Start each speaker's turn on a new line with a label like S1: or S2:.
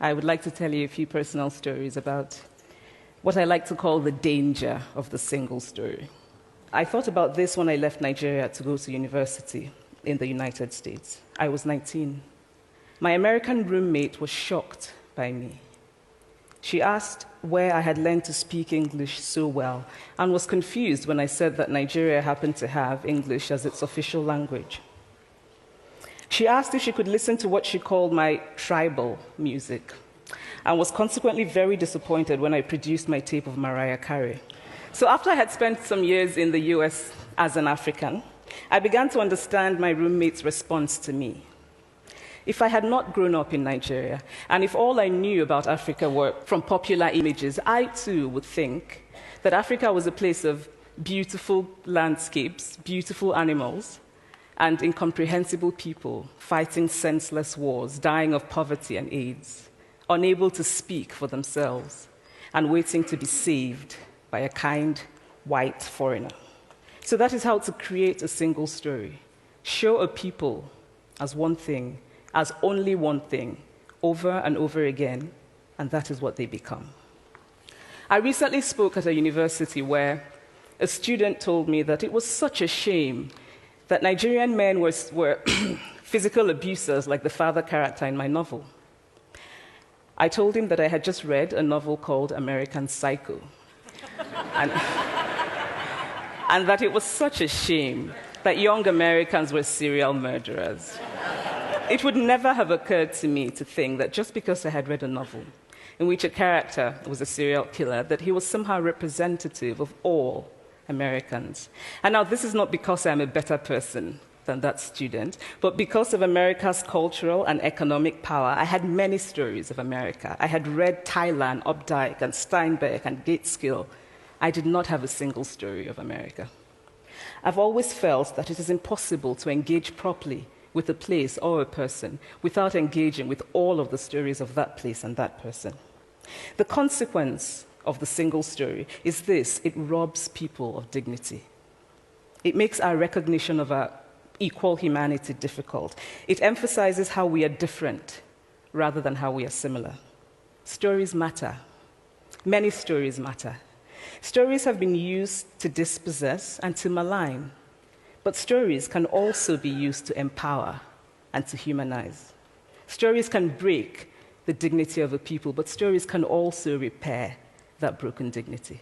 S1: I would like to tell you a few personal stories about what I like to call the danger of the single story. I thought about this when I left Nigeria to go to university in the United States. I was 19. My American roommate was shocked by me. She asked where I had learned to speak English so well and was confused when I said that Nigeria happened to have English as its official language. She asked if she could listen to what she called my tribal music and was consequently very disappointed when I produced my tape of Mariah Carey. So after I had spent some years in the US as an African, I began to understand my roommate's response to me. If I had not grown up in Nigeria, and if all I knew about Africa were from popular images, I too would think that Africa was a place of beautiful landscapes, beautiful animals, and incomprehensible people fighting senseless wars, dying of poverty and AIDS, unable to speak for themselves, and waiting to be saved by a kind white foreigner. So that is how to create a single story. Show a people as one thing, as only one thing, over and over again, and that is what they become. I recently spoke at a university where a student told me that it was such a shame that Nigerian men were physical abusers like the father character in my novel. I told him that I had just read a novel called American Psycho, and that it was such a shame that young Americans were serial murderers. It would never have occurred to me to think that just because I had read a novel in which a character was a serial killer, that he was somehow representative of all Americans. And now this is not because I'm a better person than that student, but because of America's cultural and economic power, I had many stories of America. I had read Tyler, Updike, and Steinbeck, and Gateskill. I did not have a single story of America. I've always felt that it is impossible to engage properly with a place or a person without engaging with all of the stories of that place and that person. The consequence of the single story is this: it robs people of dignity. It makes our recognition of our equal humanity difficult. It emphasizes how we are different rather than how we are similar. Stories matter. Many stories matter. Stories have been used to dispossess and to malign. But stories can also be used to empower and to humanize. Stories can break the dignity of a people, but stories can also repair that broken dignity.